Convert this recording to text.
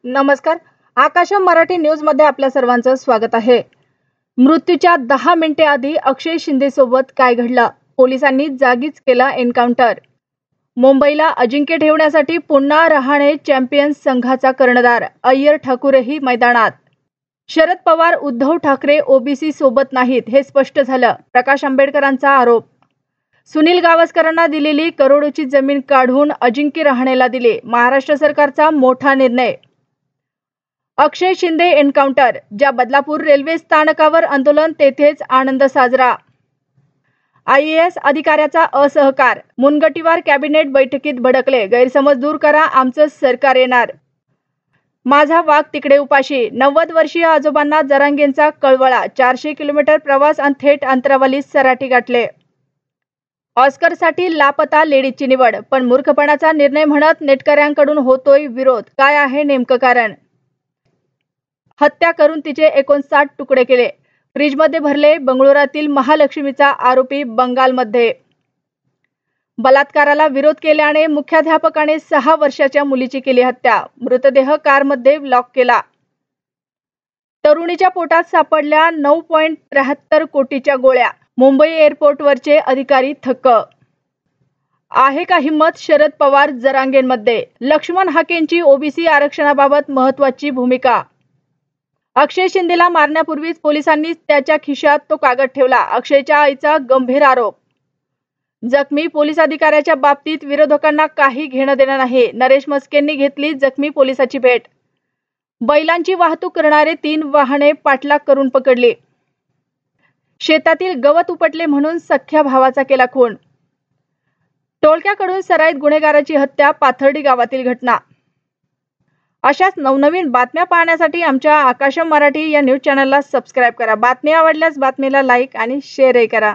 नमस्कार. आकाशम मराठी न्यूज मध्ये आपल्या सर्वांचं स्वागत आहे. मृत्यूच्या 10 मिनिटे आधी अक्षय शिंदे सोबत काय घडलं? पोलिसांनी जागीच केला एन्काउंटर. मुंबईला अजिंक्य ठेवण्यासाठी पुन्हा रहाणे चॅम्पियन्स संघाचा कर्णधार. अय्यर ठाकूरही मैदानात. शरद पवार उद्धव ठाकरे ओबीसी सोबत नाहीत हे स्पष्ट झालं. प्रकाश आंबेडकरांचा आरोप. सुनील गावस्करांना दिलेली करोडोची जमीन काढून अजिंक्य रहाणेला दिली. महाराष्ट्र सरकारचा मोठा निर्णय. अक्षय शिंदे एन्काउंटर. ज्या बदलापूर रेल्वे स्थानकावर आंदोलन तेथेच आनंद साजरा. IAS अधिकाऱ्याचा असहकार. मुनगंटीवार कॅबिनेट बैठकीत भडकले. गैरसमज दूर करा, आमचं सरकार येणार. माझा वाघ तिकडे उपाशी. 90 वर्षीय आजोबांना जरांगेंचा कळवळा. 400 किलोमीटर प्रवास आणि थेट अंतरावलीत सराटी गाठले. ऑस्करसाठी लापता लेडीजची निवड, पण मूर्खपणाचा निर्णय म्हणत नेटकऱ्यांकडून होतोय विरोध. काय आहे नेमकं कारण? हत्या करून तिचे 59 तुकडे केले. फ्रीजमध्ये भरले. बंगळुरातील महालक्ष्मीचा आरोपी बंगालमध्ये. बलात्काराला विरोध केल्याने मुख्याध्यापकाने 6 वर्षाच्या मुलीची केली हत्या. मृतदेह कारमध्ये लॉक केला. तरुणीच्या पोटात सापडल्या 9.73 कोटीच्या गोळ्या. मुंबई एअरपोर्टवरचे अधिकारी थक्क. आहे का हिम्मत शरद पवार जरांगेंमध्ये? लक्ष्मण हाकेंची ओबीसी आरक्षणाबाबत महत्वाची भूमिका. अक्षय शिंदेला मारण्यापूर्वीच पोलिसांनी त्याच्या खिशात तो कागद ठेवला. अक्षयच्या आईचा गंभीर आरोप. जखमी पोलीस अधिकाऱ्याच्या बाबतीत विरोधकांना काही घेणं देणं नाही. नरेश मस्केंनी घेतली जखमी पोलिसाची भेट. बैलांची वाहतूक करणारे 3 वाहने पाठलाग करून पकडली. शेतातील गवत उपटले म्हणून सख्ख्या भावाचा केला खून. टोळक्याकडून सराईत गुन्हेगाराची हत्या. पाथर्डी गावातील घटना. अशाच नवनवीन बातम्या पाहण्यासाठी आमच्या आकाशम मराठी या न्यूज चॅनलला सबस्क्राईब करा. बातमी आवडल्यास बातमीला लाईक आणि शेअरही करा.